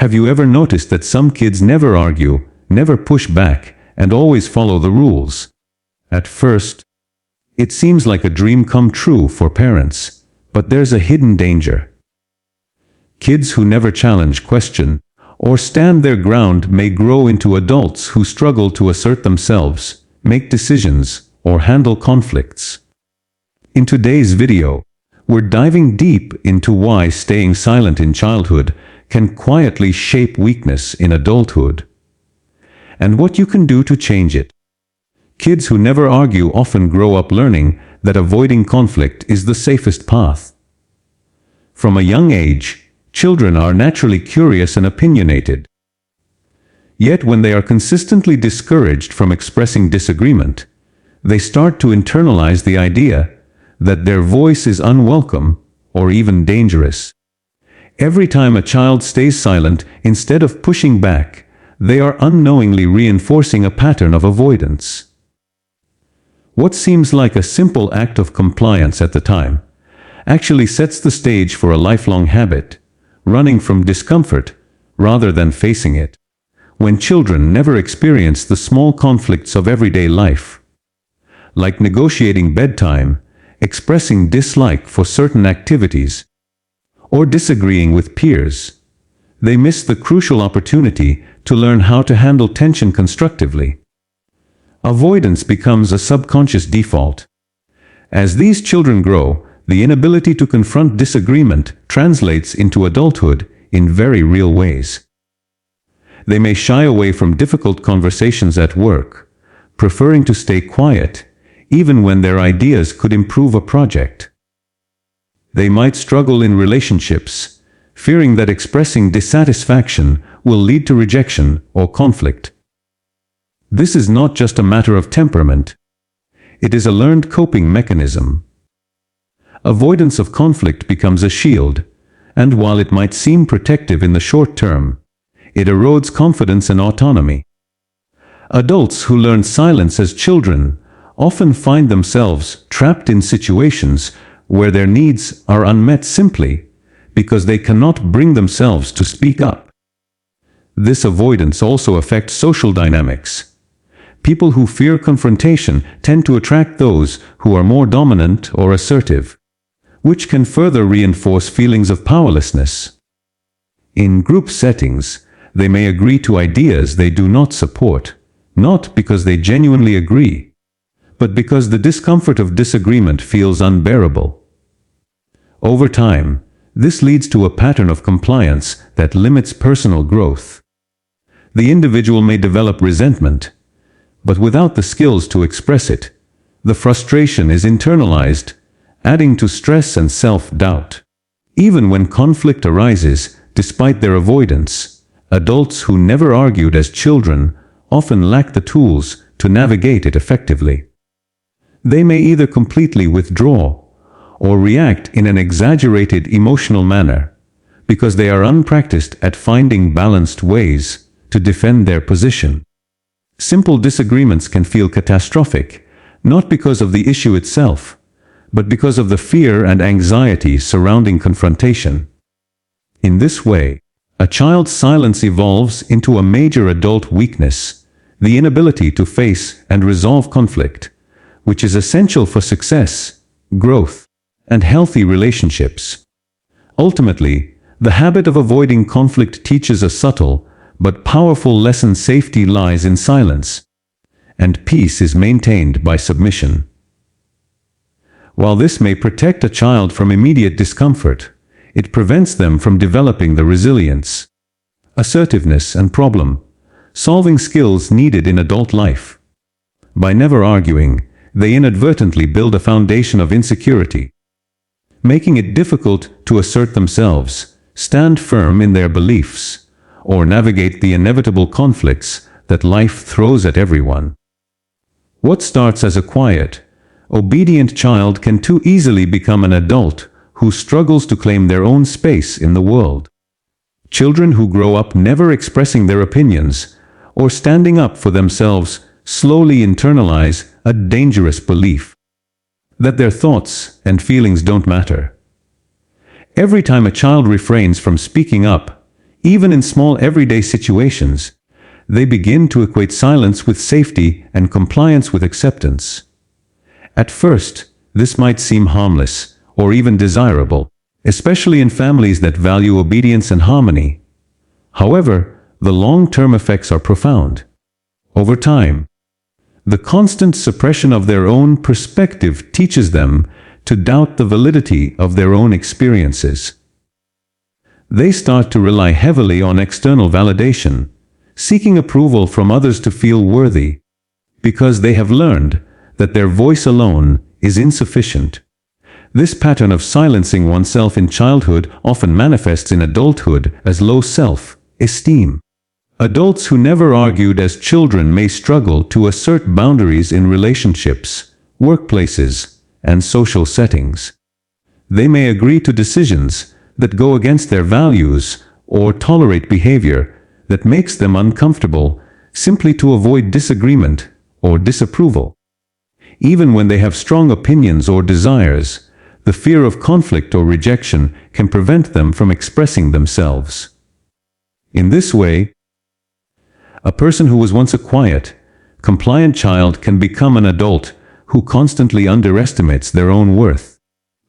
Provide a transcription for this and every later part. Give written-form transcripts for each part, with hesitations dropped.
Have you ever noticed that some kids never argue, never push back, and always follow the rules? At first, it seems like a dream come true for parents, but there's a hidden danger. Kids who never challenge, question, or stand their ground may grow into adults who struggle to assert themselves, make decisions, or handle conflicts. In today's video, we're diving deep into why staying silent in childhood can quietly shape weakness in adulthood, and what you can do to change it. Kids who never argue often grow up learning that avoiding conflict is the safest path. From a young age, children are naturally curious and opinionated. Yet when they are consistently discouraged from expressing disagreement, they start to internalize the idea that their voice is unwelcome or even dangerous. Every time a child stays silent instead of pushing back, they are unknowingly reinforcing a pattern of avoidance. What seems like a simple act of compliance at the time actually sets the stage for a lifelong habit, running from discomfort rather than facing it. When children never experience the small conflicts of everyday life, like negotiating bedtime, expressing dislike for certain activities, or disagreeing with peers, they miss the crucial opportunity to learn how to handle tension constructively. Avoidance becomes a subconscious default. As these children grow, the inability to confront disagreement translates into adulthood in very real ways. They may shy away from difficult conversations at work, preferring to stay quiet, even when their ideas could improve a project. They might struggle in relationships, fearing that expressing dissatisfaction will lead to rejection or conflict. This is not just a matter of temperament. It is a learned coping mechanism. Avoidance of conflict becomes a shield, and while it might seem protective in the short term, it erodes confidence and autonomy. Adults who learn silence as children often find themselves trapped in situations where their needs are unmet simply because they cannot bring themselves to speak up. This avoidance also affects social dynamics. People who fear confrontation tend to attract those who are more dominant or assertive, which can further reinforce feelings of powerlessness. In group settings, they may agree to ideas they do not support, not because they genuinely agree, but because the discomfort of disagreement feels unbearable. Over time, this leads to a pattern of compliance that limits personal growth. The individual may develop resentment, but without the skills to express it, the frustration is internalized, adding to stress and self-doubt. Even when conflict arises, despite their avoidance, adults who never argued as children often lack the tools to navigate it effectively. They may either completely withdraw or react in an exaggerated emotional manner because they are unpracticed at finding balanced ways to defend their position. Simple disagreements can feel catastrophic, not because of the issue itself, but because of the fear and anxiety surrounding confrontation. In this way, a child's silence evolves into a major adult weakness, the inability to face and resolve conflict, which is essential for success, growth, and healthy relationships. Ultimately, the habit of avoiding conflict teaches a subtle but powerful lesson: safety lies in silence, and peace is maintained by submission. While this may protect a child from immediate discomfort, it prevents them from developing the resilience, assertiveness, and problem-solving skills needed in adult life. By never arguing, they inadvertently build a foundation of insecurity, making it difficult to assert themselves, stand firm in their beliefs, or navigate the inevitable conflicts that life throws at everyone. What starts as a quiet, obedient child can too easily become an adult who struggles to claim their own space in the world. Children who grow up never expressing their opinions or standing up for themselves slowly internalize a dangerous belief that their thoughts and feelings don't matter. Every time a child refrains from speaking up, Even in small everyday situations, they begin to equate silence with safety and compliance with acceptance. At first, this might seem harmless or even desirable, especially in families that value obedience and harmony. However, the long-term effects are profound. Over time, the constant suppression of their own perspective teaches them to doubt the validity of their own experiences. They start to rely heavily on external validation, seeking approval from others to feel worthy, because they have learned that their voice alone is insufficient. This pattern of silencing oneself in childhood often manifests in adulthood as low self-esteem. Adults who never argued as children may struggle to assert boundaries in relationships, workplaces, and social settings. They may agree to decisions that go against their values or tolerate behavior that makes them uncomfortable simply to avoid disagreement or disapproval. Even when they have strong opinions or desires, the fear of conflict or rejection can prevent them from expressing themselves. In this way, a person who was once a quiet, compliant child can become an adult who constantly underestimates their own worth,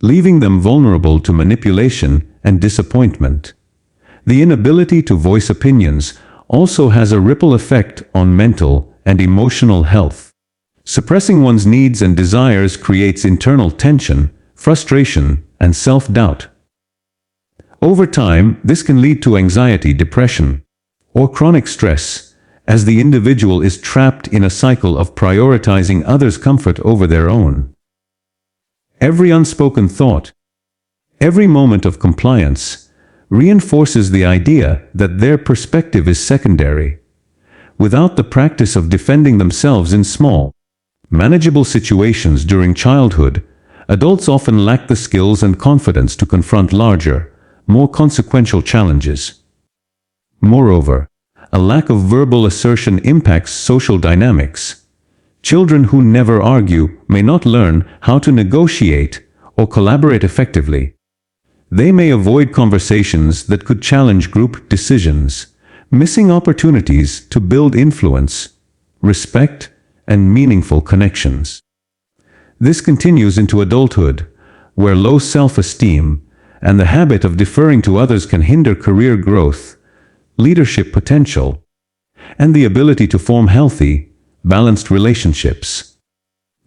leaving them vulnerable to manipulation and disappointment. The inability to voice opinions also has a ripple effect on mental and emotional health. Suppressing one's needs and desires creates internal tension, frustration, and self-doubt. Over time, this can lead to anxiety, depression, or chronic stress, as the individual is trapped in a cycle of prioritizing others' comfort over their own. Every unspoken thought, every moment of compliance, reinforces the idea that their perspective is secondary. Without the practice of defending themselves in small, manageable situations during childhood, adults often lack the skills and confidence to confront larger, more consequential challenges. Moreover, a lack of verbal assertion impacts social dynamics. Children who never argue may not learn how to negotiate or collaborate effectively. They may avoid conversations that could challenge group decisions, missing opportunities to build influence, respect, and meaningful connections. This continues into adulthood, where low self-esteem and the habit of deferring to others can hinder career growth, leadership potential, and the ability to form healthy, balanced relationships.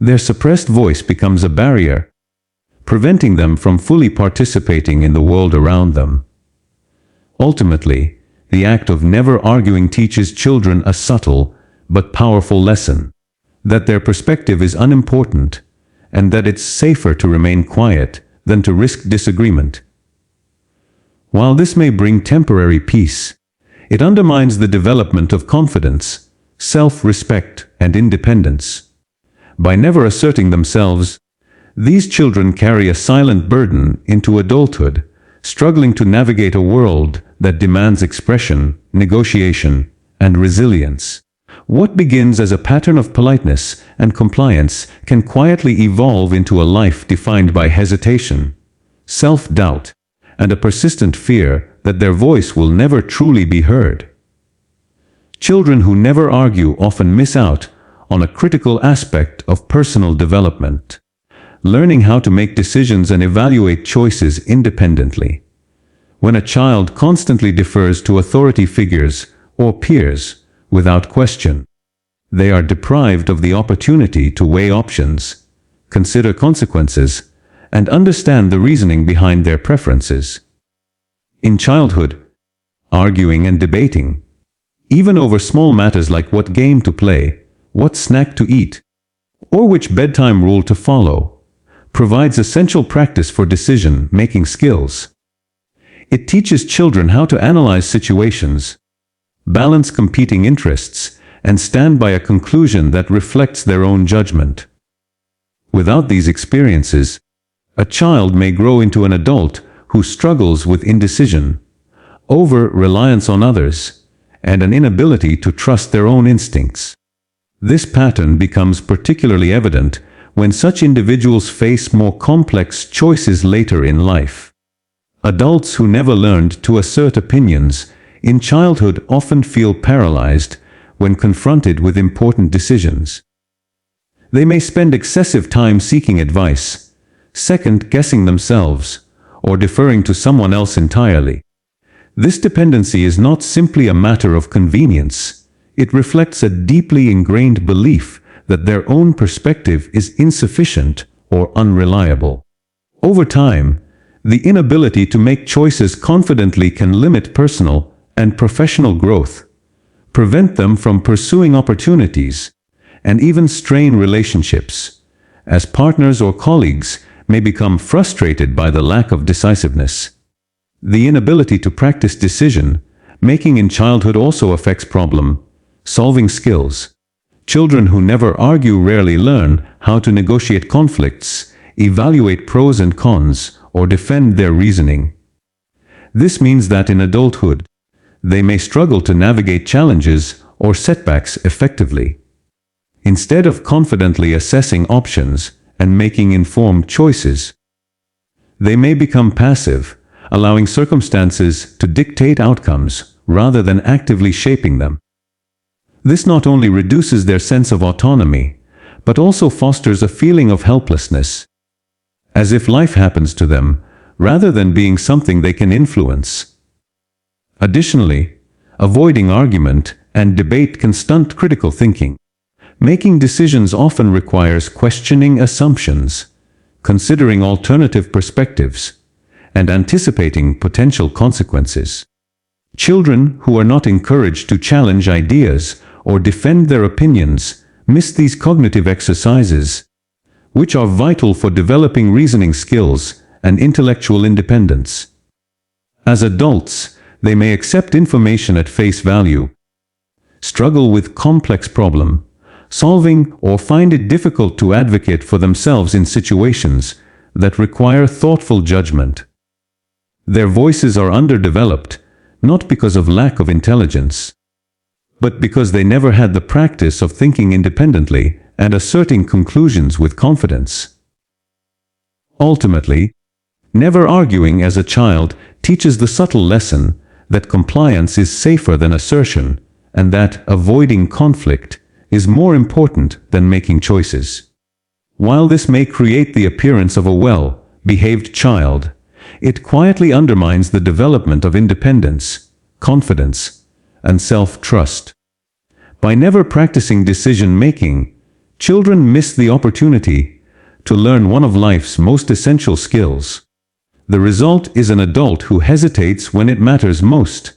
Their suppressed voice becomes a barrier, preventing them from fully participating in the world around them. Ultimately, the act of never arguing teaches children a subtle but powerful lesson, that their perspective is unimportant, and that it's safer to remain quiet than to risk disagreement. While this may bring temporary peace, it undermines the development of confidence, self-respect, and independence. By never asserting themselves, these children carry a silent burden into adulthood, struggling to navigate a world that demands expression, negotiation, and resilience. What begins as a pattern of politeness and compliance can quietly evolve into a life defined by hesitation, self-doubt, and a persistent fear that their voice will never truly be heard. Children who never argue often miss out on a critical aspect of personal development, learning how to make decisions and evaluate choices independently. When a child constantly defers to authority figures or peers without question, they are deprived of the opportunity to weigh options, consider consequences, and understand the reasoning behind their preferences. In childhood, arguing and debating, even over small matters like what game to play, what snack to eat, or which bedtime rule to follow, provides essential practice for decision-making skills. It teaches children how to analyze situations, balance competing interests, and stand by a conclusion that reflects their own judgment. Without these experiences, a child may grow into an adult who struggles with indecision, over-reliance on others, and an inability to trust their own instincts. This pattern becomes particularly evident when such individuals face more complex choices later in life. Adults who never learned to assert opinions in childhood often feel paralyzed when confronted with important decisions. They may spend excessive time seeking advice, second-guessing themselves, or deferring to someone else entirely. This dependency is not simply a matter of convenience. It reflects a deeply ingrained belief that their own perspective is insufficient or unreliable. Over time, the inability to make choices confidently can limit personal and professional growth, prevent them from pursuing opportunities, and even strain relationships, as partners or colleagues may become frustrated by the lack of decisiveness. The inability to practice decision-making in childhood also affects problem-solving skills. Children who never argue rarely learn how to negotiate conflicts, evaluate pros and cons, or defend their reasoning. This means that in adulthood, they may struggle to navigate challenges or setbacks effectively. Instead of confidently assessing options and making informed choices, they may become passive, allowing circumstances to dictate outcomes rather than actively shaping them. This not only reduces their sense of autonomy, but also fosters a feeling of helplessness, as if life happens to them, rather than being something they can influence. Additionally, avoiding argument and debate can stunt critical thinking. Making decisions often requires questioning assumptions, considering alternative perspectives, and anticipating potential consequences. Children who are not encouraged to challenge ideas or defend their opinions miss these cognitive exercises, which are vital for developing reasoning skills and intellectual independence. As adults, they may accept information at face value, struggle with complex problem-solving, or find it difficult to advocate for themselves in situations that require thoughtful judgment. Their voices are underdeveloped, not because of lack of intelligence, but because they never had the practice of thinking independently and asserting conclusions with confidence. Ultimately, never arguing as a child teaches the subtle lesson that compliance is safer than assertion, and that avoiding conflict is more important than making choices. While this may create the appearance of a well-behaved child, it quietly undermines the development of independence, confidence, and self-trust. By never practicing decision-making, children miss the opportunity to learn one of life's most essential skills. The result is an adult who hesitates when it matters most,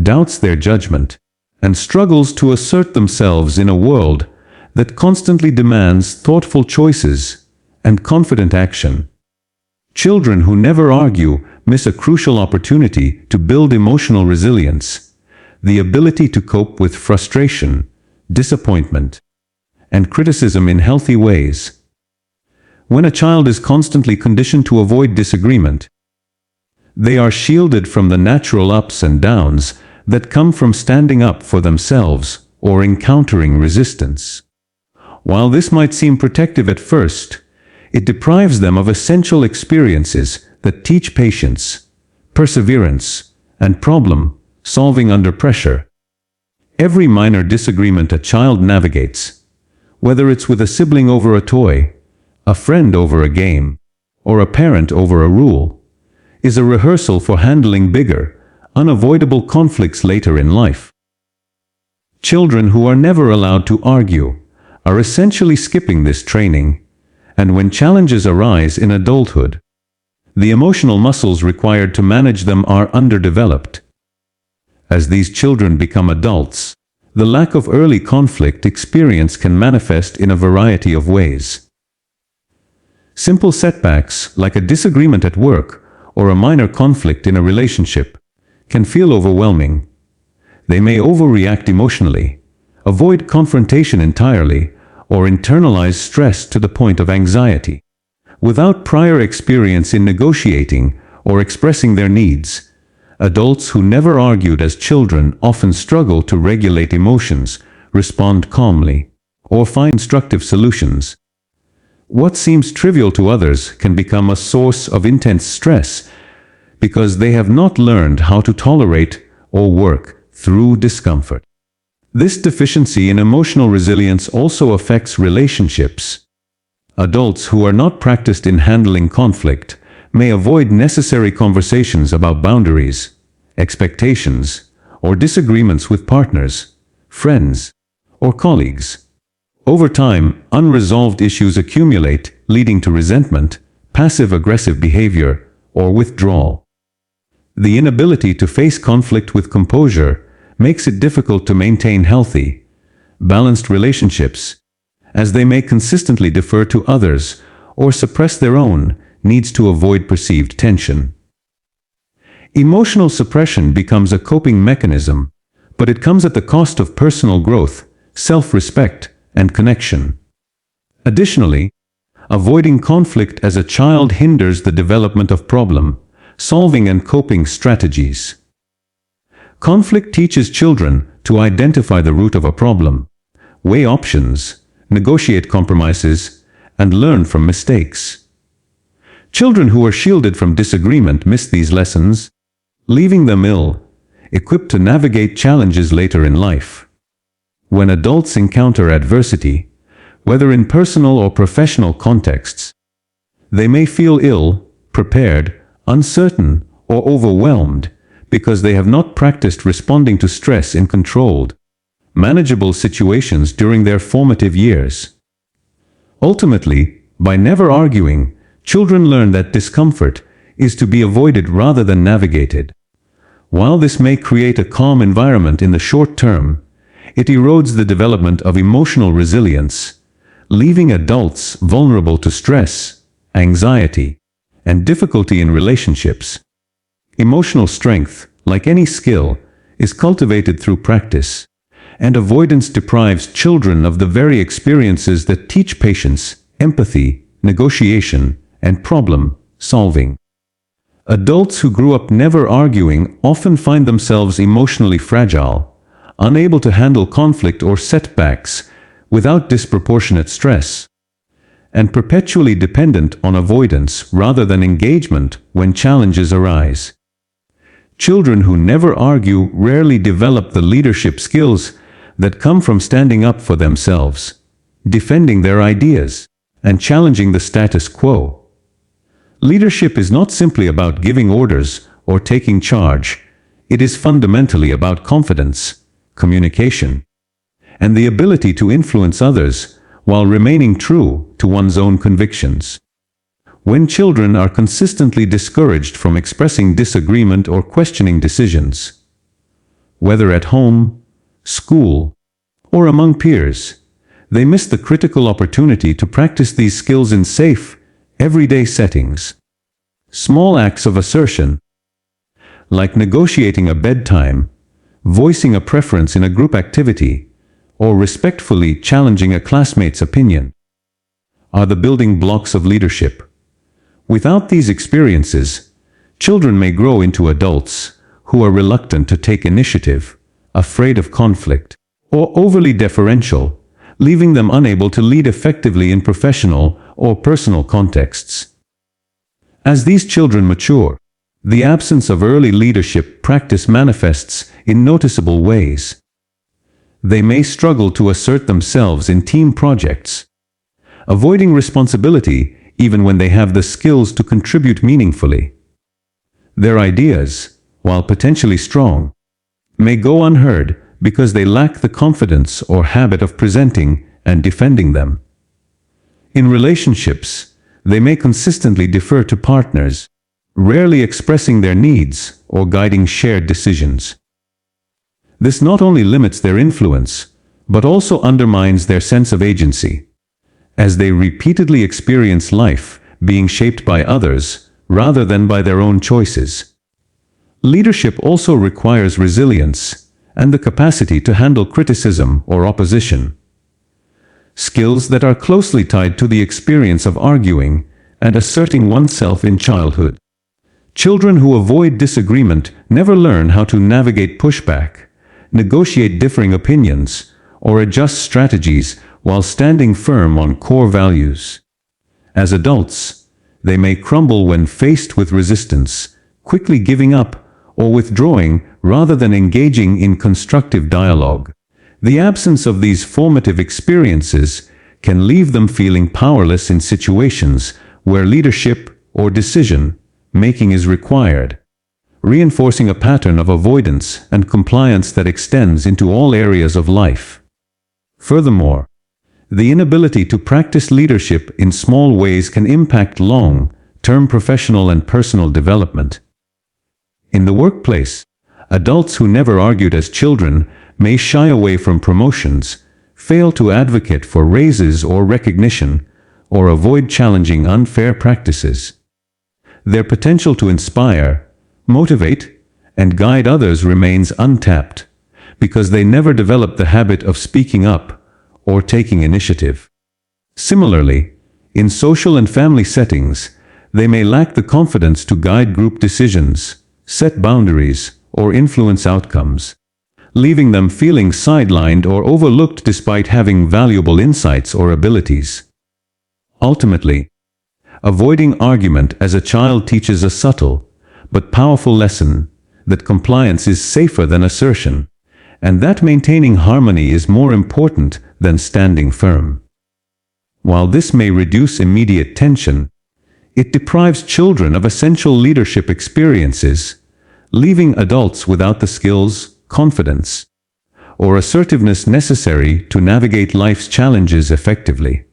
doubts their judgment, and struggles to assert themselves in a world that constantly demands thoughtful choices and confident action. Children who never argue miss a crucial opportunity to build emotional resilience, the ability to cope with frustration, disappointment, and criticism in healthy ways. When a child is constantly conditioned to avoid disagreement, they are shielded from the natural ups and downs that come from standing up for themselves or encountering resistance. While this might seem protective at first, it deprives them of essential experiences that teach patience, perseverance, and problem-solving under pressure. Every minor disagreement a child navigates, whether it's with a sibling over a toy, a friend over a game, or a parent over a rule, is a rehearsal for handling bigger, unavoidable conflicts later in life. Children who are never allowed to argue are essentially skipping this training, and when challenges arise in adulthood, the emotional muscles required to manage them are underdeveloped. As these children become adults, the lack of early conflict experience can manifest in a variety of ways. Simple setbacks, like a disagreement at work or a minor conflict in a relationship, can feel overwhelming. They may overreact emotionally, avoid confrontation entirely, or internalize stress to the point of anxiety. Without prior experience in negotiating or expressing their needs, adults who never argued as children often struggle to regulate emotions, respond calmly, or find constructive solutions. What seems trivial to others can become a source of intense stress because they have not learned how to tolerate or work through discomfort. This deficiency in emotional resilience also affects relationships. Adults who are not practiced in handling conflict may avoid necessary conversations about boundaries, expectations, or disagreements with partners, friends, or colleagues. Over time, unresolved issues accumulate, leading to resentment, passive-aggressive behavior, or withdrawal. The inability to face conflict with composure makes it difficult to maintain healthy, balanced relationships, as they may consistently defer to others or suppress their own needs to avoid perceived tension. Emotional suppression becomes a coping mechanism, but it comes at the cost of personal growth, self-respect, and connection. Additionally, avoiding conflict as a child hinders the development of problem-solving and coping strategies. Conflict teaches children to identify the root of a problem, weigh options, negotiate compromises, and learn from mistakes. Children who are shielded from disagreement miss these lessons, leaving them ill-equipped to navigate challenges later in life. When adults encounter adversity, whether in personal or professional contexts, they may feel ill-prepared, uncertain, or overwhelmed because they have not practiced responding to stress in controlled, manageable situations during their formative years. Ultimately, by never arguing, children learn that discomfort is to be avoided rather than navigated. While this may create a calm environment in the short term, it erodes the development of emotional resilience, leaving adults vulnerable to stress, anxiety, and difficulty in relationships. Emotional strength, like any skill, is cultivated through practice, and avoidance deprives children of the very experiences that teach patience, empathy, negotiation, and problem-solving. Adults who grew up never arguing often find themselves emotionally fragile, unable to handle conflict or setbacks without disproportionate stress, and perpetually dependent on avoidance rather than engagement when challenges arise. Children who never argue rarely develop the leadership skills that come from standing up for themselves, defending their ideas, and challenging the status quo. Leadership is not simply about giving orders or taking charge. It is fundamentally about confidence, communication, and the ability to influence others while remaining true to one's own convictions. When children are consistently discouraged from expressing disagreement or questioning decisions, whether at home, school, or among peers, they miss the critical opportunity to practice these skills in safe, everyday settings. Small acts of assertion, like negotiating a bedtime, voicing a preference in a group activity, or respectfully challenging a classmate's opinion, are the building blocks of leadership. Without these experiences, children may grow into adults who are reluctant to take initiative, afraid of conflict, or overly deferential, leaving them unable to lead effectively in professional or personal contexts. As these children mature, the absence of early leadership practice manifests in noticeable ways. They may struggle to assert themselves in team projects, avoiding responsibility even when they have the skills to contribute meaningfully. Their ideas, while potentially strong, may go unheard because they lack the confidence or habit of presenting and defending them. In relationships, they may consistently defer to partners, rarely expressing their needs or guiding shared decisions. This not only limits their influence, but also undermines their sense of agency, as they repeatedly experience life being shaped by others rather than by their own choices. Leadership also requires resilience and the capacity to handle criticism or opposition, skills that are closely tied to the experience of arguing and asserting oneself in childhood. Children who avoid disagreement never learn how to navigate pushback, negotiate differing opinions, or adjust strategies while standing firm on core values. As adults, they may crumble when faced with resistance, quickly giving up or withdrawing rather than engaging in constructive dialogue. The absence of these formative experiences can leave them feeling powerless in situations where leadership or decision making is required, reinforcing a pattern of avoidance and compliance that extends into all areas of life. Furthermore, the inability to practice leadership in small ways can impact long-term professional and personal development. In the workplace, adults who never argued as children may shy away from promotions, fail to advocate for raises or recognition, or avoid challenging unfair practices. Their potential to inspire, motivate, and guide others remains untapped, because they never develop the habit of speaking up or taking initiative. Similarly, in social and family settings, they may lack the confidence to guide group decisions, set boundaries, or influence outcomes, leaving them feeling sidelined or overlooked despite having valuable insights or abilities. Ultimately, avoiding argument as a child teaches a subtle but powerful lesson that compliance is safer than assertion, and that maintaining harmony is more important than standing firm. While this may reduce immediate tension, it deprives children of essential leadership experiences, leaving adults without the skills, confidence, or assertiveness necessary to navigate life's challenges effectively.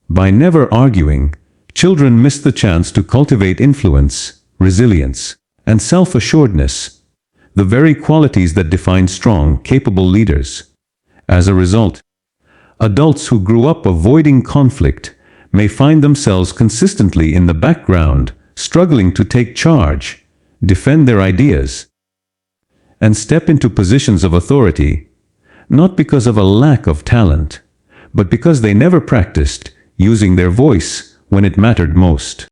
By never arguing, children miss the chance to cultivate influence, resilience, and self-assuredness, the very qualities that define strong, capable leaders. As a result, adults who grew up avoiding conflict may find themselves consistently in the background, struggling to take charge, defend their ideas, and step into positions of authority, not because of a lack of talent, but because they never practiced using their voice when it mattered most.